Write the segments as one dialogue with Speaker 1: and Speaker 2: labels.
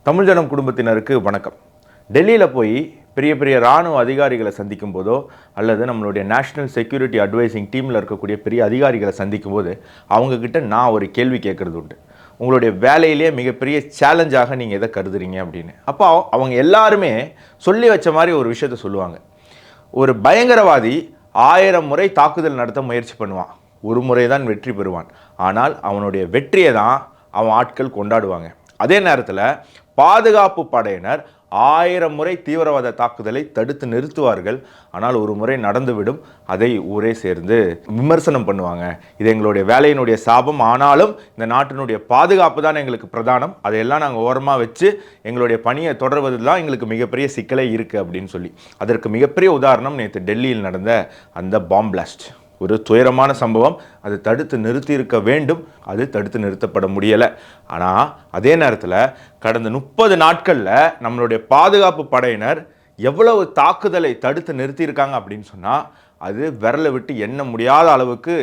Speaker 1: தமிழ் ஜனம் குடும்பத்தினருக்கு வணக்கம். டெல்லியில் போய் பெரிய பெரிய இராணுவ அதிகாரிகளை சந்திக்கும் போதோ அல்லது நம்மளுடைய நேஷனல் செக்யூரிட்டி அட்வைசிங் டீமில் இருக்கக்கூடிய பெரிய அதிகாரிகளை சந்திக்கும் போது அவங்கக்கிட்ட நான் ஒரு கேள்வி கேட்குறது உண்டு. உங்களுடைய வேலையிலே மிகப்பெரிய சேலஞ்சாக நீங்கள் எதை கருதுறீங்க அப்படின்னு. அப்போ அவங்க எல்லாருமே சொல்லி வச்ச மாதிரி ஒரு விஷயத்த சொல்லுவாங்க. ஒரு பயங்கரவாதி 1000 முறை தாக்குதல் நடத்த முயற்சி பண்ணுவான், ஒரு முறை தான் வெற்றி பெறுவான். ஆனால் அவனுடைய வெற்றியை தான் அவன் ஆட்கள் கொண்டாடுவாங்க. அதே நேரத்தில் பாதுகாப்பு படையினர் 1000 முறை தீவிரவாத தாக்குதலை தடுத்து நிறுத்துவார்கள். ஆனால் ஒரு முறை நடந்துவிடும், அதை ஊரே சேர்ந்து விமர்சனம் பண்ணுவாங்க. இது எங்களுடைய வேலையினுடைய சாபம், ஆனாலும் இந்த நாட்டினுடைய பாதுகாப்பு தான் எங்களுக்கு பிரதானம், அதையெல்லாம் நாங்கள் ஓரமாக வச்சு எங்களுடைய பணியை தொடர்வது தான் எங்களுக்கு மிகப்பெரிய சிக்கலே இருக்குது அப்படின்னு சொல்லி. அதற்கு மிகப்பெரிய உதாரணம் நேற்று டெல்லியில் நடந்த அந்த பாம் பிளாஸ்ட். ஒரு துயரமான சம்பவம். அது தடுத்து நிறுத்தி இருக்க வேண்டும், அது தடுத்து நிறுத்தப்பட முடியலை. ஆனால் அதே நேரத்தில் கடந்த 30 நாட்களில் நம்மளுடைய பாதுகாப்பு படையினர் எவ்வளவு தாக்குதலை தடுத்து நிறுத்தியிருக்காங்க அப்படின்னு சொன்னால் அது விரலை விட்டு எண்ண முடியாத அளவுக்கு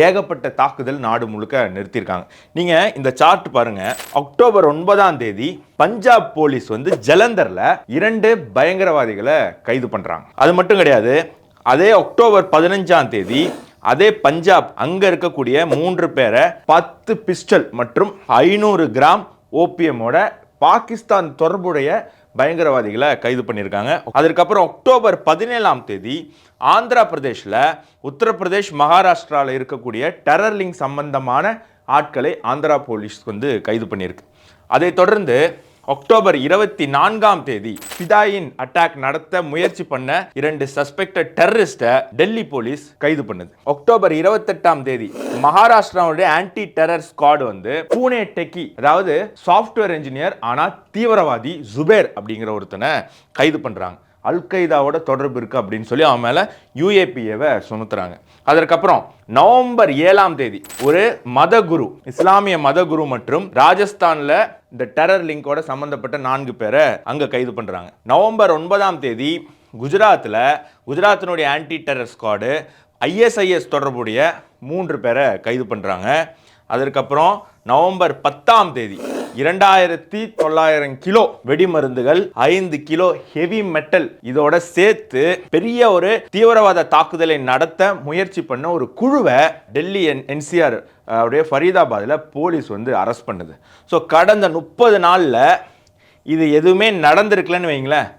Speaker 1: ஏகப்பட்ட தாக்குதல் நாடு முழுக்க நிறுத்தியிருக்காங்க. நீங்கள் இந்த சார்ட் பாருங்கள். அக்டோபர் 9ஆம் தேதி பஞ்சாப் போலீஸ் ஜலந்தரில் 2 பயங்கரவாதிகளை கைது பண்ணுறாங்க. அது மட்டும் கிடையாது, அதே அக்டோபர் 15ஆம் தேதி அதே பஞ்சாப் அங்க இருக்கக்கூடிய 3 பேரை 10 பிஸ்டல் மற்றும் 500 கிராம் ஓபிஎம்மோட பாகிஸ்தான் தொடர்புடைய பயங்கரவாதிகளை கைது பண்ணியிருக்காங்க. அதற்கப்புறம் அக்டோபர் 17ஆம் தேதி ஆந்திரா பிரதேஷில் உத்தரப்பிரதேஷ் மகாராஷ்டிராவில் இருக்கக்கூடிய டெரர் லிங்க் சம்பந்தமான ஆட்களை ஆந்திரா போலீஸ் கைது பண்ணியிருக்கு. அதை தொடர்ந்து அக்டோபர் 24ஆம் தேதி ஃபிதாயின் அட்டாக் நடத்த முயற்சி பண்ண 2 சஸ்பெக்டட் டெரரிஸ்ட்டை டெல்லி போலீஸ் கைது பண்ணுது. அக்டோபர் 28ஆம் தேதி மகாராஷ்டிராவுடைய anti terror squad Pune techie, அதாவது சாஃப்ட்வேர் இன்ஜினியர் ஆனா தீவிரவாதி ஜுபேர் அப்படிங்கிற ஒருத்தனை கைது பண்றாங்க. அல்கைதாவோட தொடர்பு இருக்கு அப்படின்னு சொல்லி அவன் மேல UAPAவை சுமத்துறாங்க. அதற்கப்புறம் நவம்பர் 7ஆம் தேதி ஒரு மதகுரு, இஸ்லாமிய மதகுரு மற்றும் ராஜஸ்தான்ல இந்த டெரர் லிங்கோட சம்பந்தப்பட்ட 4 பேரை அங்க கைது பண்றாங்க. நவம்பர் 9ஆம் தேதி குஜராத்தினுடைய ஆன்டி டெரர் ஸ்குவாடு ISIS தொடர்புடைய 3 பேரை கைது பண்றாங்க. அதற்கப்புறம் நவம்பர் 10ஆம் தேதி 2900 கிலோ வெடிமருந்துகள், 5 கிலோ ஹெவி மெட்டல் இதோட சேர்த்து பெரிய ஒரு தீவிரவாத தாக்குதலை நடத்த முயற்சி பண்ண ஒரு குழுவை டெல்லி NCR உடைய ஃபரீதாபாத்தில் போலீஸ் அரெஸ்ட் பண்ணுது. ஸோ கடந்த 30 நாளில் இது எதுவுமே நடந்திருக்கலன்னு வைங்களேன்,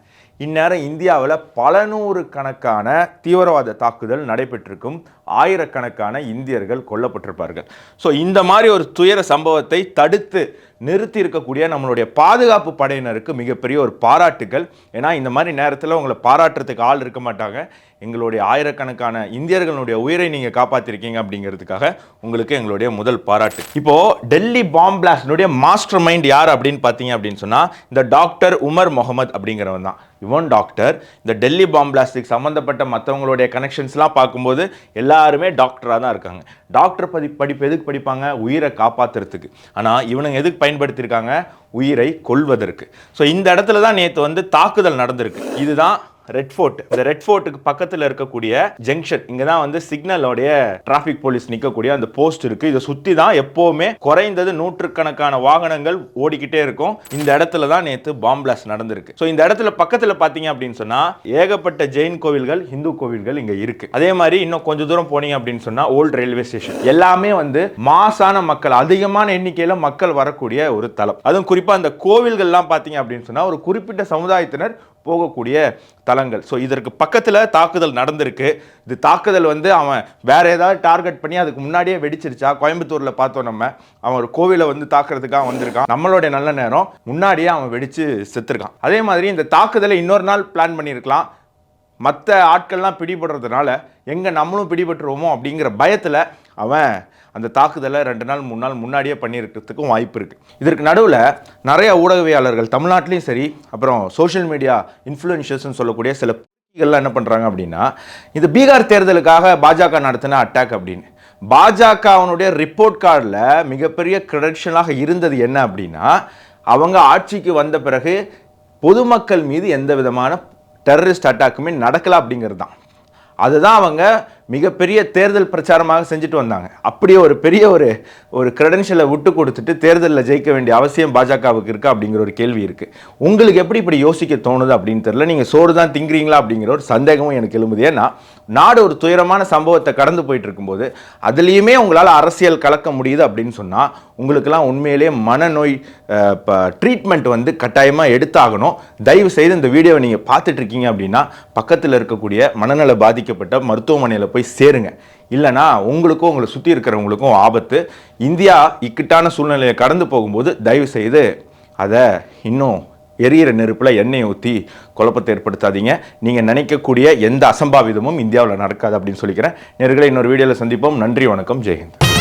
Speaker 1: இந்நேரம் இந்தியாவில் பல நூறு கணக்கான தீவிரவாத தாக்குதல் நடைபெற்றிருக்கும், ஆயிரக்கணக்கான இந்தியர்கள் கொல்லப்பட்டிருப்பார்கள். ஸோ இந்த மாதிரி ஒரு துயர சம்பவத்தை தடுத்து நிறுத்தி இருக்கக்கூடிய நம்மளுடைய பாதுகாப்பு படையினருக்கு மிகப்பெரிய ஒரு பாராட்டுகள். ஏன்னா இந்த மாதிரி நேரத்தில் உங்களை பாராட்டுறதுக்கு ஆள் இருக்க மாட்டாங்க. எங்களுடைய ஆயிரக்கணக்கான இந்தியர்களுடைய உயிரை நீங்கள் காப்பாற்றிருக்கீங்க அப்படிங்கிறதுக்காக உங்களுக்கு எங்களுடைய முதல் பாராட்டு. இப்போ டெல்லி பாம் பிளாஸ்டினுடைய மாஸ்டர் மைண்ட் யார் அப்படின்னு பார்த்தீங்க அப்படின்னு சொன்னால் இந்த டாக்டர் உமர் முகமது அப்படிங்கிறவன் தான். இவன் டாக்டர். இந்த டெல்லி பாம் பிளாஸ்டிக் சம்மந்தப்பட்ட மற்றவங்களுடைய கனெக்ஷன்ஸ்லாம் பார்க்கும்போது எல்லாருமே டாக்டராக தான் இருக்காங்க. டாக்டர் படிப்பு எதுக்கு படிப்பாங்க? உயிரை காப்பாற்றுறதுக்கு. ஆனால் இவனுங்க எதுக்கு பயன்படுத்தியிருக்காங்க? உயிரை கொல்வதற்கு. ஸோ இந்த இடத்துல தான் நேற்று தாக்குதல் நடந்திருக்கு. இதுதான் ரெட் ஃபோர்ட். இந்த ரெட் ஃபோர்ட்டுக்கு பக்கத்தில் இருக்கக்கூடிய ஜங்ஷன், இங்கே தான் சிக்னலோடைய டிராஃபிக் போலீஸ் நிற்கக்கூடிய அந்த போஸ்ட் இருக்கு. இதை சுற்றி தான் எப்போவுமே குறைந்தது 100கணக்கான வாகனங்கள் ஓடிக்கிட்டே இருக்கும். இந்த இடத்துல தான் நேற்று பாம் பிளாஸ்ட் நடந்திருக்கு. ஸோ இந்த இடத்துல பக்கத்தில் பார்த்தீங்க அப்படின்னு சொன்னால் ஏகப்பட்ட ஜெயின் கோவில்கள், இந்து கோவில்கள் இங்கே இருக்கு. அதே மாதிரி இன்னும் கொஞ்சம் தூரம் போனீங்க அப்படின்னு சொன்னால் ஓல்டு ரயில்வே ஸ்டேஷன், எல்லாமே மாசான மக்கள், அதிகமான எண்ணிக்கையில் மக்கள் வரக்கூடிய ஒரு தலம். அதுவும் குறிப்பாக அந்த கோவில்கள்லாம் பார்த்தீங்க அப்படின்னு சொன்னால் ஒரு குறிப்பிட்ட சமுதாயத்தினர் போகக்கூடிய தலங்கள். ஸோ இதற்கு பக்கத்தில் தாக்குதல் நடந்திருக்கு. இது தாக்குதல் அவன் வேற ஏதாவது டார்கெட் பண்ணி அதுக்கு முன்னாடியே வெடிச்சிருச்சா? கோயம்புத்தூரில் பார்த்தோம் நம்ம, அவன் ஒரு கோவிலை தாக்குறதுக்காக வந்திருக்கான். நம்மளுடைய நல்ல நேரம் முன்னாடியே அவன் வெடிச்சு செத்துருக்கான். அதே மாதிரி இந்த தாக்குதலை இன்னொரு நாள் பிளான் பண்ணியிருக்கலாம். மற்ற ஆட்கள்லாம் பிடிபடுறதுனால எங்கே நம்மளும் பிடிபட்டுருவோமோ அப்படிங்கிற பயத்தில் அவன் அந்த தாக்குதலை 2 நாள் 3 நாள் முன்னாடியே பண்ணியிருக்கிறதுக்கும் வாய்ப்பு இருக்குது. இதற்கு நடுவில் நிறைய ஊடகவியாளர்கள் தமிழ்நாட்டிலையும் சரி, அப்புறம் சோஷியல் மீடியா இன்ஃப்ளூயன்சர்ஸ்னு சொல்லக்கூடிய சில பத்திரிகைகள்லாம் என்ன பண்ணுறாங்க அப்படின்னா, இந்த பீகார் தேர்தலுக்காக பாஜக நடத்தின அட்டாக் அப்படின்னு. பாஜக அவனுடைய ரிப்போர்ட் கார்டில் மிகப்பெரிய கிரெடென்ஷியலாக இருந்தது என்ன அப்படின்னா, அவங்க ஆட்சிக்கு வந்த பிறகு பொதுமக்கள் மீது எந்த விதமான டெரரிஸ்ட் அட்டாக்குமே நடக்கல அப்படிங்கிறது தான். அதுதான் அவங்க மிகப்பெரிய தேர்தல் பிரச்சாரமாக செஞ்சுட்டு வந்தாங்க. அப்படியே ஒரு பெரிய ஒரு கிரெடென்ஷியலை விட்டு கொடுத்துட்டு தேர்தலில் ஜெயிக்க வேண்டிய அவசியம் பாஜகவுக்கு இருக்கா அப்படிங்கிற ஒரு கேள்வி இருக்குது. உங்களுக்கு எப்படி இப்படி யோசிக்க தோணுது அப்படின்னு தெரியல. நீங்கள் சோறு தான் திங்கிறீங்களா அப்படிங்கிற ஒரு சந்தேகமும் எனக்கு எழும்புது. ஏன்னா நாடு ஒரு துயரமான சம்பவத்தை கடந்து போயிட்டு இருக்கும்போது அதுலேயுமே உங்களால் அரசியல் கலக்க முடியுது அப்படின்னு சொன்னால் உங்களுக்கெல்லாம் உண்மையிலேயே மனநோய் ட்ரீட்மெண்ட் வந்து கட்டாயமாக எடுத்தாகணும். தயவு செய்து இந்த வீடியோவை நீங்கள் பார்த்துட்டு இருக்கீங்க அப்படின்னா பக்கத்தில் இருக்கக்கூடிய மனநல பாதிக்கப்பட்ட மருத்துவமனையில் போய் சேருங்க. இல்லைனா உங்களுக்கும் உங்களை சுற்றி இருக்கிறவங்களுக்கும் ஆபத்து. இந்தியா இக்கட்டான சூழ்நிலையை கடந்து போகும்போது தயவு செய்து அதை இன்னும் எரியிற நெருப்பில் எண்ணெயை ஊற்றி குழப்பத்தை ஏற்படுத்தாதீங்க. நீங்கள் நினைக்கக்கூடிய எந்த அசம்பாவிதமும் இந்தியாவில் நடக்காது அப்படின்னு சொல்லிக்கிறேன். நேயர்களே, இன்னொரு வீடியோவில் சந்திப்போம். நன்றி, வணக்கம், ஜெய்ஹிந்த்.